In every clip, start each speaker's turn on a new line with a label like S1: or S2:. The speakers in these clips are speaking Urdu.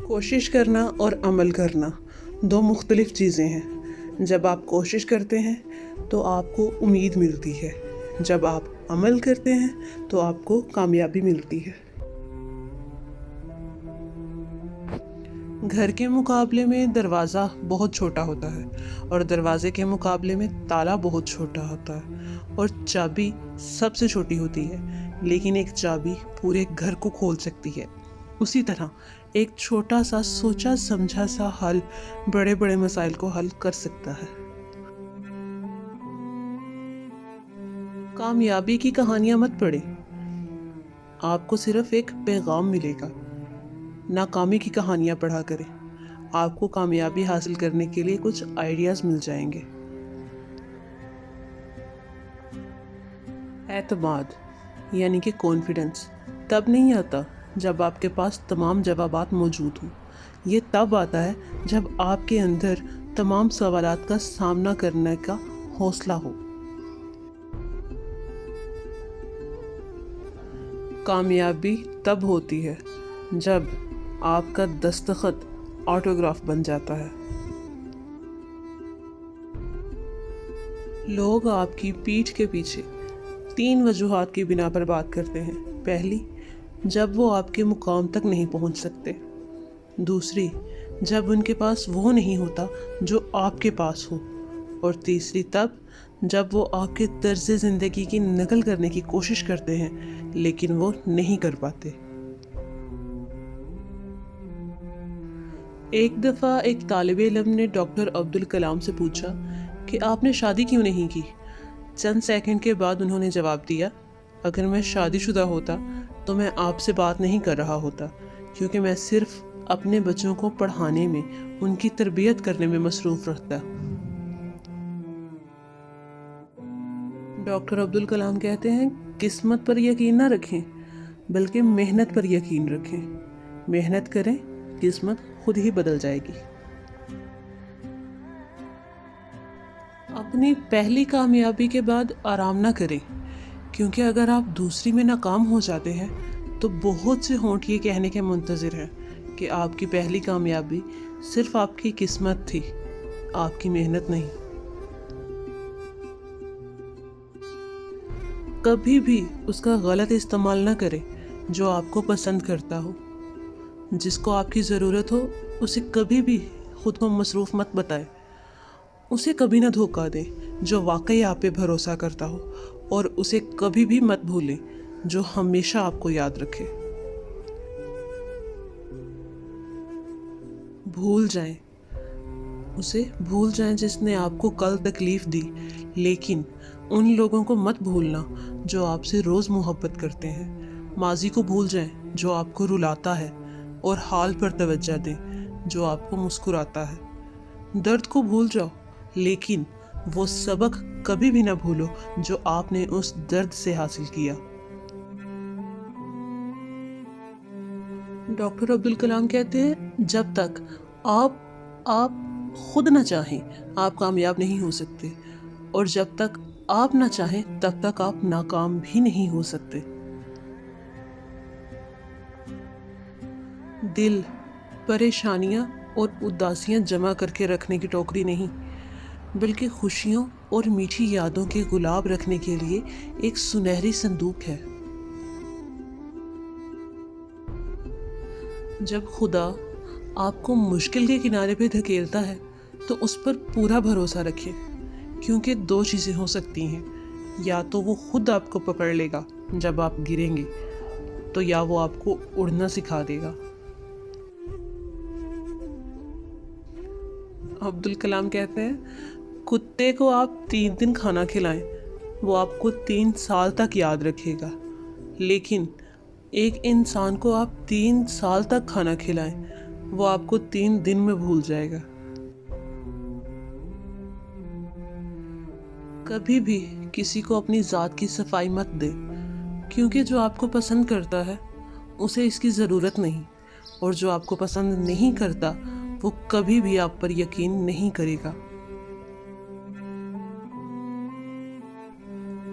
S1: کوشش کرنا اور عمل کرنا دو مختلف چیزیں ہیں۔ جب آپ کوشش کرتے ہیں تو آپ کو امید ملتی ہے، جب آپ عمل کرتے ہیں تو آپ کو کامیابی ملتی ہے۔ گھر کے مقابلے میں دروازہ بہت چھوٹا ہوتا ہے اور دروازے کے مقابلے میں تالا بہت چھوٹا ہوتا ہے، اور چابی سب سے چھوٹی ہوتی ہے لیکن ایک چابی پورے گھر کو کھول سکتی ہے۔ اسی طرح ایک چھوٹا سا سوچا سمجھا سا حل بڑے بڑے مسائل کو حل کر سکتا ہے۔ کامیابی کی کہانیاں مت پڑھیں، آپ کو صرف ایک پیغام ملے گا۔ ناکامی کی کہانیاں پڑھا کریں، آپ کو کامیابی حاصل کرنے کے لیے کچھ آئیڈیاز مل جائیں گے۔ اعتماد یعنی کہ کانفیڈنس تب نہیں آتا جب آپ کے پاس تمام جوابات موجود ہوں، یہ تب آتا ہے جب آپ کے اندر تمام سوالات کا سامنا کرنے کا حوصلہ ہو۔ کامیابی تب ہوتی ہے جب آپ کا دستخط آٹوگراف بن جاتا ہے۔ لوگ آپ کی پیٹھ کے پیچھے 3 وجوہات کی بنا پر بات کرتے ہیں۔ پہلی، جب وہ آپ کے مقام تک نہیں پہنچ سکتے۔ دوسری، جب ان کے پاس وہ نہیں ہوتا جو آپ کے پاس ہو۔ اور تیسری تب جب وہ آپ کے طرز زندگی کی نقل کرنے کی کوشش کرتے ہیں لیکن وہ نہیں کر پاتے۔ ایک دفعہ ایک طالب علم نے ڈاکٹر عبدالکلام سے پوچھا کہ آپ نے شادی کیوں نہیں کی؟ چند سیکنڈ کے بعد انہوں نے جواب دیا، اگر میں شادی شدہ ہوتا تو میں آپ سے بات نہیں کر رہا ہوتا، کیونکہ میں صرف اپنے بچوں کو پڑھانے میں، ان کی تربیت کرنے میں مصروف رہتا۔ ڈاکٹر عبدالکلام کہتے ہیں، قسمت پر یقین نہ رکھیں بلکہ محنت پر یقین رکھیں۔ محنت کریں، قسمت خود ہی بدل جائے گی۔ اپنی پہلی کامیابی کے بعد آرام نہ کریں، کیونکہ اگر آپ دوسری میں ناکام ہو جاتے ہیں تو بہت سے ہونٹ یہ کہنے کے منتظر ہیں کہ آپ کی پہلی کامیابی صرف آپ کی قسمت تھی، آپ کی محنت نہیں۔ کبھی بھی اس کا غلط استعمال نہ کریں جو آپ کو پسند کرتا ہو۔ جس کو آپ کی ضرورت ہو اسے کبھی بھی خود کو مصروف مت بتائیں۔ اسے کبھی نہ دھوکہ دیں جو واقعی آپ پہ بھروسہ کرتا ہو، اور اسے کبھی بھی مت بھولیں جو ہمیشہ آپ کو یاد رکھے۔ اسے بھول جائیں جس نے آپ کو کل تکلیف دی، لیکن ان لوگوں کو مت بھولنا جو آپ سے روز محبت کرتے ہیں۔ ماضی کو بھول جائیں جو آپ کو رلاتا ہے، اور حال پر توجہ دیں جو آپ کو مسکراتا ہے۔ درد کو بھول جاؤ، لیکن وہ سبق کبھی بھی نہ بھولو جو آپ نے اس درد سے حاصل کیا۔ ڈاکٹر عبدالکلام کہتے ہیں، جب تک آپ خود نہ چاہیں آپ کامیاب نہیں ہو سکتے، اور جب تک آپ نہ چاہیں تب تک آپ ناکام بھی نہیں ہو سکتے۔ دل پریشانیاں اور اداسیاں جمع کر کے رکھنے کی ٹوکری نہیں، بلکہ خوشیوں اور میٹھی یادوں کے گلاب رکھنے کے لیے ایک سنہری صندوق ہے۔ جب خدا آپ کو مشکل کے کنارے پہ دھکیلتا ہے تو اس پر پورا بھروسہ رکھیں، کیونکہ 2 چیزیں ہو سکتی ہیں، یا تو وہ خود آپ کو پکڑ لے گا جب آپ گریں گے، تو یا وہ آپ کو اڑنا سکھا دے گا۔ عبدالکلام کہتے ہیں، کتے کو آپ 3 دن کھانا کھلائیں، وہ آپ کو 3 سال تک یاد رکھے گا، لیکن ایک انسان کو آپ 3 سال تک کھانا کھلائیں، وہ آپ کو 3 دن میں بھول جائے گا۔ کبھی بھی کسی کو اپنی ذات کی صفائی مت دیں، کیونکہ جو آپ کو پسند کرتا ہے اسے اس کی ضرورت نہیں، اور جو آپ کو پسند نہیں کرتا وہ کبھی بھی آپ پر یقین نہیں کرے گا۔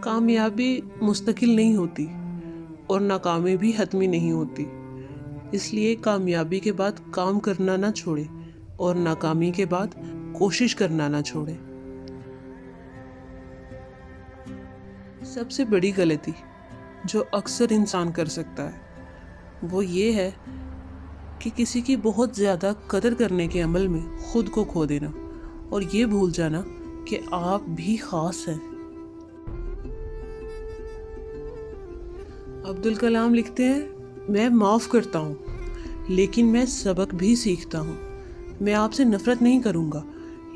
S1: کامیابی مستقل نہیں ہوتی اور ناکامی بھی حتمی نہیں ہوتی، اس لیے کامیابی کے بعد کام کرنا نہ چھوڑیں اور ناکامی کے بعد کوشش کرنا نہ چھوڑیں۔ سب سے بڑی غلطی جو اکثر انسان کر سکتا ہے وہ یہ ہے کہ کسی کی بہت زیادہ قدر کرنے کے عمل میں خود کو کھو دینا اور یہ بھول جانا کہ آپ بھی خاص ہیں۔ عبدالکلام لکھتے ہیں، میں معاف کرتا ہوں لیکن میں سبق بھی سیکھتا ہوں۔ میں آپ سے نفرت نہیں کروں گا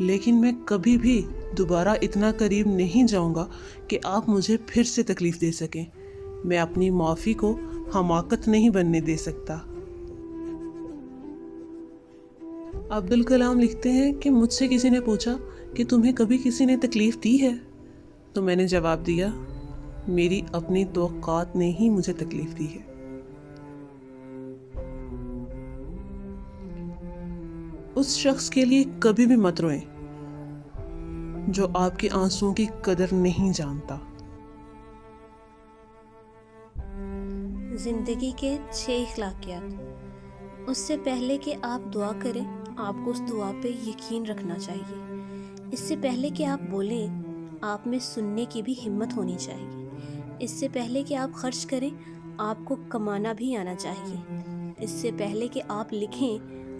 S1: لیکن میں کبھی بھی دوبارہ اتنا قریب نہیں جاؤں گا کہ آپ مجھے پھر سے تکلیف دے سکیں۔ میں اپنی معافی کو حماقت نہیں بننے دے سکتا۔ عبدالکلام لکھتے ہیں کہ مجھ سے کسی نے پوچھا کہ تمہیں کبھی کسی نے تکلیف دی ہے؟ تو میں نے جواب دیا، میری اپنی توقعات نے ہی مجھے تکلیف دی ہے۔ اس شخص کے لیے کبھی بھی مت روئیں جو آپ کے آنسوؤں کی قدر نہیں جانتا۔
S2: زندگی کے 6 اخلاقیات۔ اس سے پہلے کہ آپ دعا کریں، آپ کو اس دعا پہ یقین رکھنا چاہیے۔ اس سے پہلے کہ آپ بولیں، آپ میں سننے کی بھی ہمت ہونی چاہیے۔ اس سے پہلے کہ آپ خرچ کریں، آپ کو کمانا بھی آنا چاہیے۔ اس سے پہلے کہ آپ لکھیں،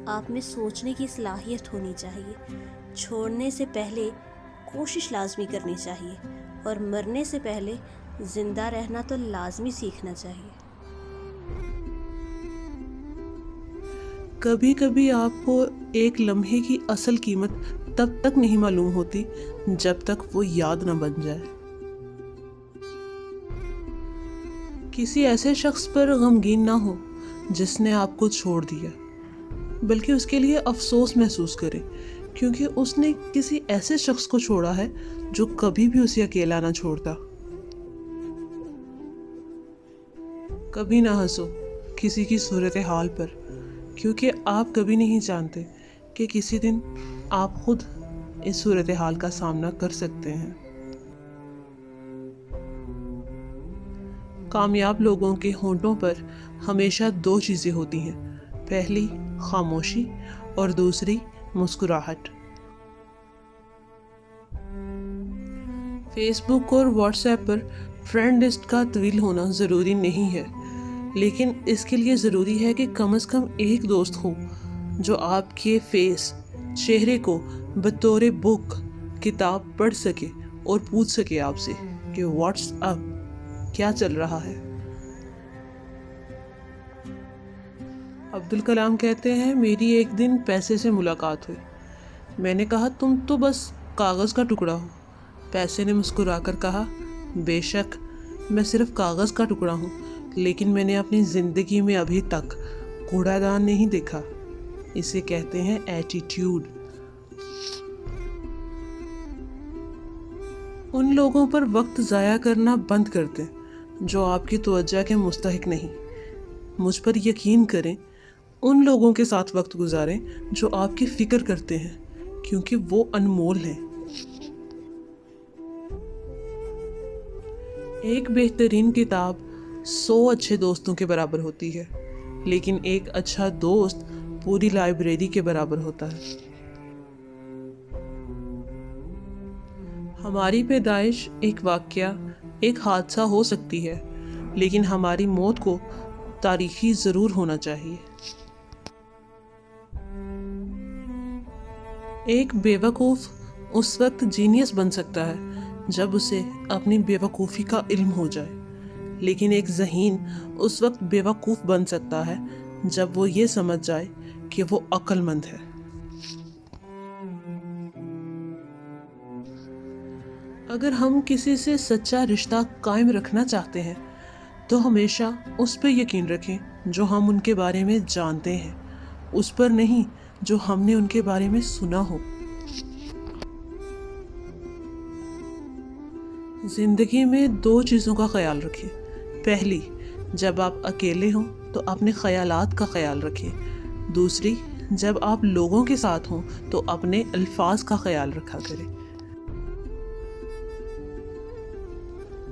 S2: آپ میں سوچنے کی صلاحیت ہونی چاہیے۔ چھوڑنے سے پہلے کوشش لازمی کرنی چاہیے اور مرنے سے پہلے زندہ رہنا تو لازمی سیکھنا چاہیے۔
S1: کبھی کبھی آپ کو ایک لمحے کی اصل قیمت تب تک نہیں معلوم ہوتی جب تک وہ یاد نہ بن جائے۔ کسی ایسے شخص پر غمگین نہ ہو جس نے آپ کو چھوڑ دیا، بلکہ اس کے لیے افسوس محسوس کرے، کیونکہ اس نے کسی ایسے شخص کو چھوڑا ہے جو کبھی بھی اسے اکیلا نہ چھوڑتا۔ کبھی نہ ہنسو کسی کی صورتحال پر، کیونکہ آپ کبھی نہیں جانتے کہ کسی دن آپ خود اس صورتحال کا سامنا کر سکتے ہیں۔ کامیاب لوگوں کے ہونٹوں پر ہمیشہ 2 چیزیں ہوتی ہیں، پہلی خاموشی اور دوسری مسکراہٹ۔ فیس بک اور واٹس ایپ پر فرینڈ لسٹ کا طویل ہونا ضروری نہیں ہے، لیکن اس کے لیے ضروری ہے کہ کم از کم ایک دوست ہو جو آپ کے چہرے کو بطور بک کتاب پڑھ سکے اور پوچھ سکے آپ سے کہ واٹس اپ، کیا چل رہا ہے۔ عبدالکلام کہتے ہیں، میری ایک دن پیسے سے ملاقات ہوئی۔ میں نے کہا، تم تو بس کاغذ کا ٹکڑا ہو۔ پیسے نے مسکرا کر کہا، بے شک میں صرف کاغذ کا ٹکڑا ہوں، لیکن میں نے اپنی زندگی میں ابھی تک کوڑا دان نہیں دیکھا۔ اسے کہتے ہیں ایٹیٹیوڈ۔ ان لوگوں پر وقت ضائع کرنا بند کر دیں جو آپ کی توجہ کے مستحق نہیں۔ مجھ پر یقین کریں، ان لوگوں کے ساتھ وقت گزاریں جو آپ کی فکر کرتے ہیں، کیونکہ وہ انمول ہیں۔ ایک بہترین کتاب 100 اچھے دوستوں کے برابر ہوتی ہے، لیکن ایک اچھا دوست پوری لائبریری کے برابر ہوتا ہے۔ ہماری پیدائش ایک واقعہ، ایک حادثہ ہو سکتی ہے، لیکن ہماری موت کو تاریخی ضرور ہونا چاہیے۔ ایک بیوقوف اس وقت جینیس بن سکتا ہے جب اسے اپنی بیوقوفی کا علم ہو جائے، لیکن ایک ذہین اس وقت بیوقوف بن سکتا ہے جب وہ یہ سمجھ جائے کہ وہ عقل مند ہے۔ اگر ہم کسی سے سچا رشتہ قائم رکھنا چاہتے ہیں تو ہمیشہ اس پہ یقین رکھیں جو ہم ان کے بارے میں جانتے ہیں، اس پر نہیں جو ہم نے ان کے بارے میں سنا ہو۔ زندگی میں 2 چیزوں کا خیال رکھیں۔ پہلی، جب آپ اکیلے ہوں تو اپنے خیالات کا خیال رکھیں۔ دوسری، جب آپ لوگوں کے ساتھ ہوں تو اپنے الفاظ کا خیال رکھا کریں۔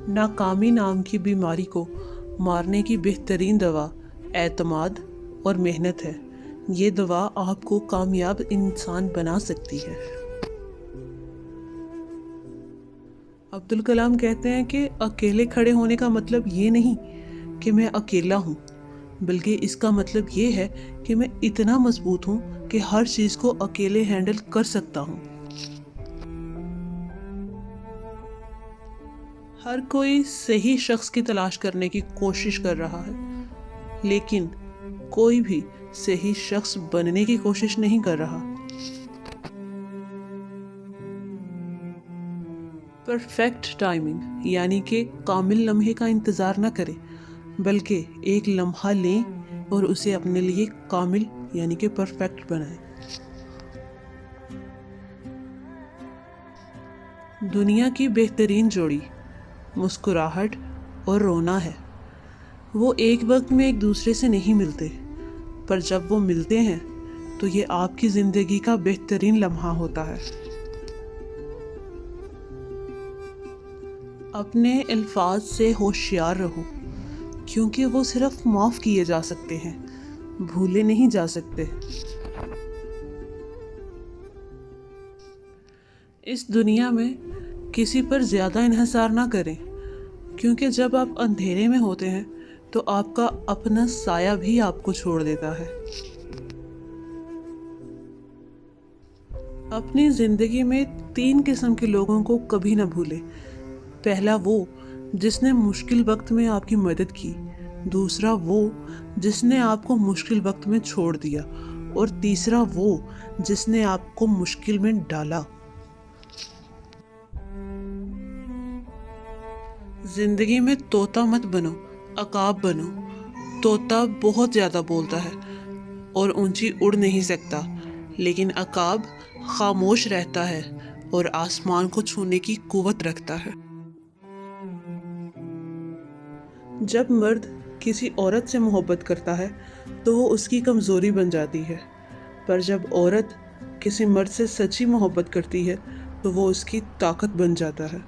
S1: ناکامی نام کی بیماری کو مارنے کی بہترین دوا اعتماد اور محنت ہے۔ یہ دعا آپ کو کامیاب انسان بنا سکتی ہے۔ عبدالکلام کہتے ہیں کہ اکیلے کھڑے ہونے کا مطلب یہ نہیں کہ میں اکیلا ہوں، بلکہ اس کا مطلب یہ ہے کہ میں اتنا مضبوط ہوں کہ ہر چیز کو اکیلے ہینڈل کر سکتا ہوں۔ ہر کوئی صحیح شخص کی تلاش کرنے کی کوشش کر رہا ہے، لیکن کوئی بھی صحیح شخص بننے کی کوشش نہیں کر رہا۔ پرفیکٹ ٹائمنگ یعنی کہ کامل لمحے کا انتظار نہ کریں، بلکہ ایک لمحہ لیں اور اسے اپنے لیے کامل یعنی کہ پرفیکٹ بنائیں۔ دنیا کی بہترین جوڑی مسکراہٹ اور رونا ہے۔ وہ ایک وقت میں ایک دوسرے سے نہیں ملتے، پر جب وہ ملتے ہیں تو یہ آپ کی زندگی کا بہترین لمحہ ہوتا ہے۔ اپنے الفاظ سے ہوشیار رہو، کیونکہ وہ صرف معاف کیے جا سکتے ہیں، بھولے نہیں جا سکتے۔ اس دنیا میں کسی پر زیادہ انحصار نہ کریں، کیونکہ جب آپ اندھیرے میں ہوتے ہیں تو آپ کا اپنا سایہ بھی آپ کو چھوڑ دیتا ہے۔ اپنی زندگی میں 3 قسم کے لوگوں کو کبھی نہ بھولیں۔ پہلا وہ جس نے مشکل وقت میں آپ کی مدد کی، دوسرا وہ جس نے آپ کو مشکل وقت میں چھوڑ دیا، اور تیسرا وہ جس نے آپ کو مشکل میں ڈالا۔ زندگی میں طوطا مت بنو، عقاب بنو۔ طوطا بہت زیادہ بولتا ہے اور اونچی اڑ نہیں سکتا، لیکن عقاب خاموش رہتا ہے اور آسمان کو چھونے کی قوت رکھتا ہے۔ جب مرد کسی عورت سے محبت کرتا ہے تو وہ اس کی کمزوری بن جاتی ہے، پر جب عورت کسی مرد سے سچی محبت کرتی ہے تو وہ اس کی طاقت بن جاتا ہے۔